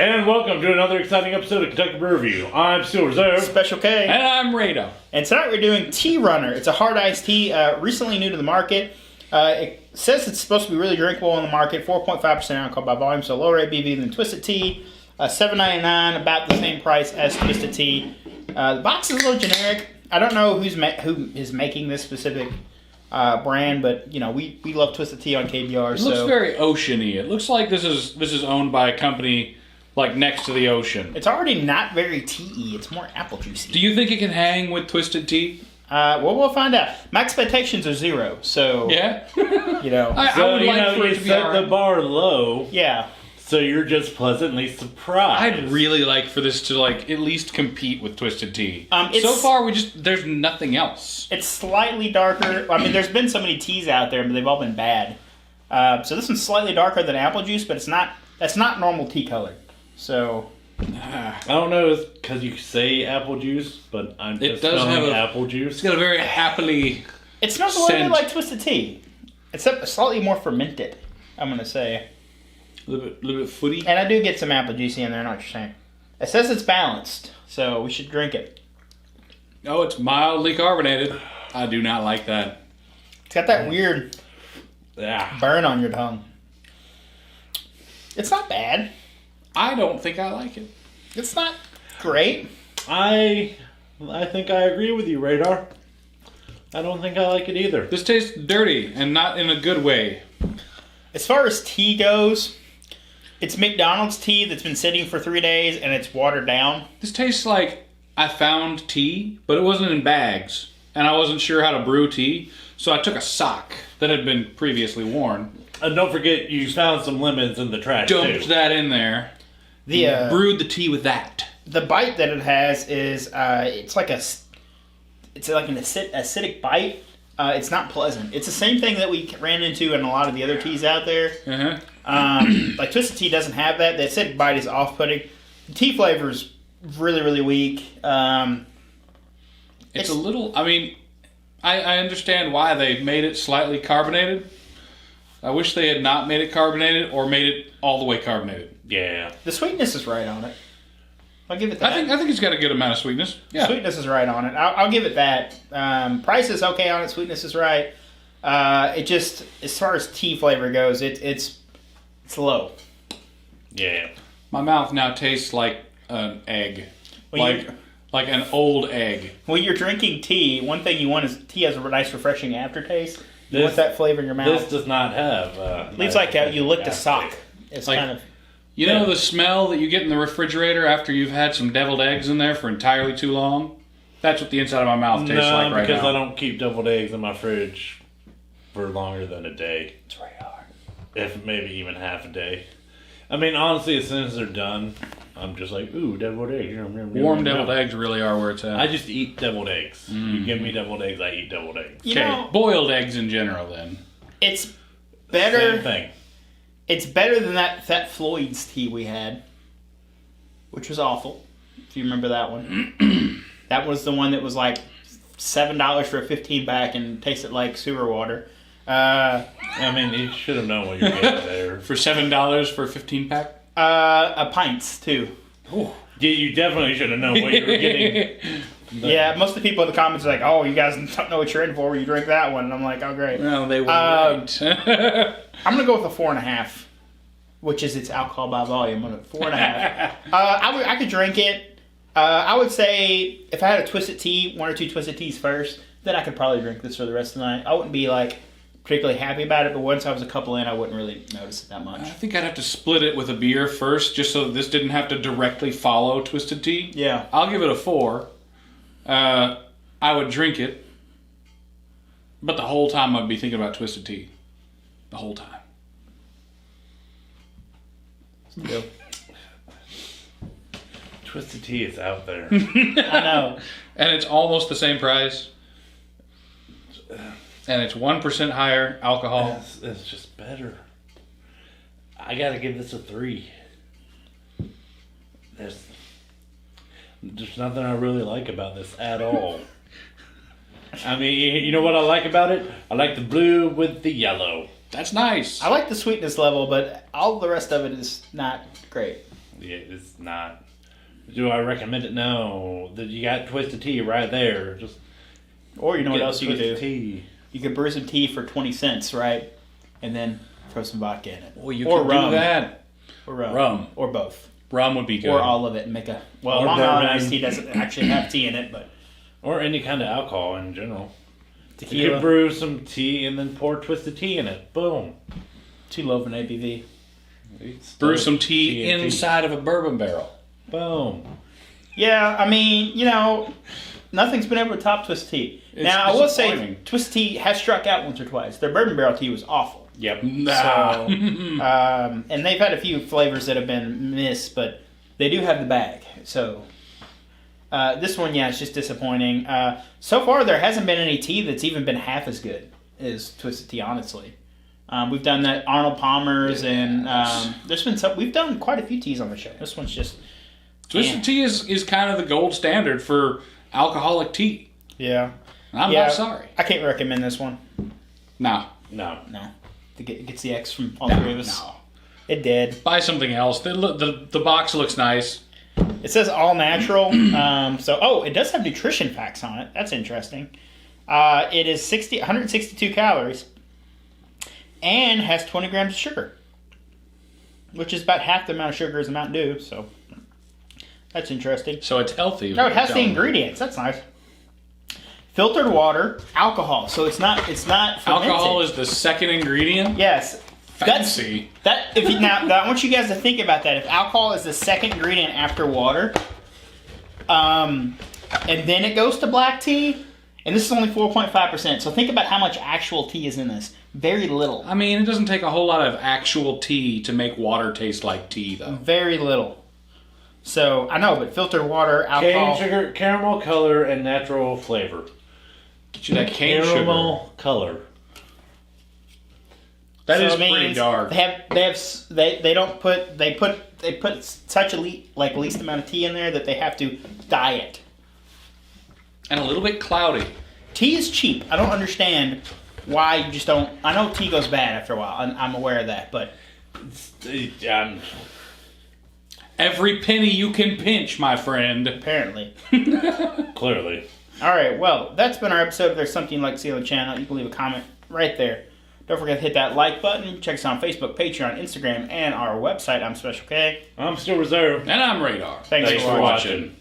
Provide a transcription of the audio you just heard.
And welcome to another exciting episode of KyBrewReview. I'm Still Reserve. Special K. And I'm Rado. And tonight we're doing Tea Runner. It's a hard iced tea, recently new to the market. It says it's supposed to be really drinkable on the market, 4.5% alcohol by volume, so lower ABV than Twisted Tea. $7.99, about the same price as Twisted Tea. The box is a little generic. I don't know who is making this specific brand, but you know we love Twisted Tea on KBR. It looks very oceany. It looks like this is owned by a company like next to the ocean. It's already not very tea-y. It's more apple juicy. Do you think it can hang with Twisted Tea? Well, we'll find out. My expectations are 0, so yeah. You know, I would like for it to be set the bar low. Yeah. So you're just pleasantly surprised. I'd really like for this to like at least compete with Twisted Tea. So far there's nothing else. It's slightly darker. I mean, there's been so many teas out there, but they've all been bad. So this one's slightly darker than apple juice, but that's not normal tea color. So I don't know if it's because you say apple juice, but I'm just smelling apple juice. It's got a very happily. It smells a little bit like Twisted Tea, except slightly more fermented. I'm gonna say. A little bit footy. And I do get some apple juicy in there, I know what you're saying. It says it's balanced, so we should drink it. Oh, it's mildly carbonated. I do not like that. It's got that weird burn on your tongue. It's not bad. I don't think I like it. It's not great. I think I agree with you, Radar. I don't think I like it either. This tastes dirty, and not in a good way. As far as tea goes, it's McDonald's tea that's been sitting for 3 days and it's watered down. This tastes like I found tea, but it wasn't in bags, and I wasn't sure how to brew tea, so I took a sock that had been previously worn. And don't forget, you found some lemons in the trash, dumped that in there. Brewed the tea with that. The bite that it has is it's like an acidic bite. It's not pleasant. It's the same thing that we ran into in a lot of the other teas out there. Like Twisted Tea doesn't have that. The acidic bite is off-putting. The tea flavor is really, really weak. It's a little. I mean, I understand why they made it slightly carbonated. I wish they had not made it carbonated or made it all the way carbonated. Yeah. The sweetness is right on it. I'll give it that. I think it's got a good amount of sweetness. Yeah. Sweetness is right on it. I'll give it that. Price is okay on it. Sweetness is right. It just, as far as tea flavor goes, it's low. Yeah. My mouth now tastes like an egg. Like an old egg. When you're drinking tea, one thing you want is tea has a nice refreshing aftertaste. You want that flavor in your mouth. This does not have. It's like you licked a sock. It's like, kind of. You know the smell that you get in the refrigerator after you've had some deviled eggs in there for entirely too long? That's what the inside of my mouth tastes like right now. Because I don't keep deviled eggs in my fridge for longer than a day. It's very hard. If maybe even half a day. I mean, honestly, as soon as they're done, I'm just like, ooh, deviled eggs. Warm deviled eggs really are where it's at. I just eat deviled eggs. You give me deviled eggs, I eat deviled eggs. Okay, boiled eggs in general then. It's better. Same thing. It's better than that Floyd's tea we had, which was awful. If you remember that one. That was the one that was like $7 for a 15-pack and tasted like sewer water. I mean, you should have known what you were getting there. For $7 for a 15-pack? A pints, too. Oh. Yeah, you definitely should have known what you were getting. Yeah, most of the people in the comments are like, oh, you guys don't know what you're in for when you drink that one. And I'm like, oh, great. Well, they were right. I'm going to go with a 4.5, which is its alcohol by volume. 4.5. I could drink it. I would say if I had a Twisted Tea, 1 or 2 Twisted Teas first, then I could probably drink this for the rest of the night. I wouldn't be like particularly happy about it, but once I was a couple in, I wouldn't really notice it that much. I think I'd have to split it with a beer first, just so that this didn't have to directly follow Twisted Tea. Yeah. I'll give it a 4. I would drink it, but the whole time I'd be thinking about Twisted Tea. The whole time. Still. Twisted Tea is out there. I know. And it's almost the same price. And it's 1% higher alcohol. It's just better. I gotta give this a 3. There's nothing I really like about this at all. I mean, you know what I like about it? I like the blue with the yellow. That's nice. I like the sweetness level, but all the rest of it is not great. it's not. Do I recommend it? No. You got twisted tea right there. Just Or you know what else you could do? Tea. You could brew some tea for 20 cents, right? And then throw some vodka in it. Well, you or could rum. do that. Or rum. Rum. Or both. Rum would be good. Or all of it and make a... Well, Or Long Island bourbon. iced tea doesn't actually have tea in it, but... Or any kind of alcohol in general. You Tequila. could brew some tea and then pour twisted tea in it. Boom. Too low of an ABV. Brew some tea and inside of a bourbon barrel. Boom. Yeah, I mean, nothing's been able to top Twisted Tea. It's now, I will say, disappointing. Twisted Tea has struck out once or twice. Their bourbon barrel tea was awful. Yep. Nah. So, and they've had a few flavors that have been missed, but they do have the bag. So, this one, it's just disappointing. So far, there hasn't been any tea that's even been half as good as Twisted Tea, honestly. We've done that Arnold Palmer's, and there's been we've done quite a few teas on the show. This one's just... Twisted tea is kind of the gold standard for alcoholic tea. Yeah. I'm not sorry. I can't recommend this one. No. No. It gets the X from all three of us. No. It did. Buy something else. The box looks nice. It says all natural. It does have nutrition facts on it. That's interesting. It is 162 calories and has 20 grams of sugar, which is about half the amount of sugar as a Mountain Dew. So that's interesting. So it's healthy. No, it has the ingredients. That's nice. Filtered water, alcohol. So it's not fermented. Alcohol is the second ingredient? Yes. Fancy. Now I want you guys to think about that. If alcohol is the second ingredient after water, and then it goes to black tea, and this is only 4.5%. So think about how much actual tea is in this. Very little. I mean, it doesn't take a whole lot of actual tea to make water taste like tea, though. Very little. So I know, but filtered water, alcohol. Cane sugar, caramel color, and natural flavor. Get you that cane Caramel sugar. color. That So is it means pretty dark. They put such a least amount of tea in there that they have to dye it. And a little bit cloudy. Tea is cheap. I don't understand why you just don't. I know tea goes bad after a while. I'm aware of that, but Every penny you can pinch, my friend. apparently. clearly. All right, well, that's been our episode. If there's something you'd like to see on the channel, you can leave a comment right there. Don't forget to hit that like button. Check us out on Facebook, Patreon, Instagram, and our website. I'm Special K. I'm still reserved. And I'm Radar. Thanks for watching.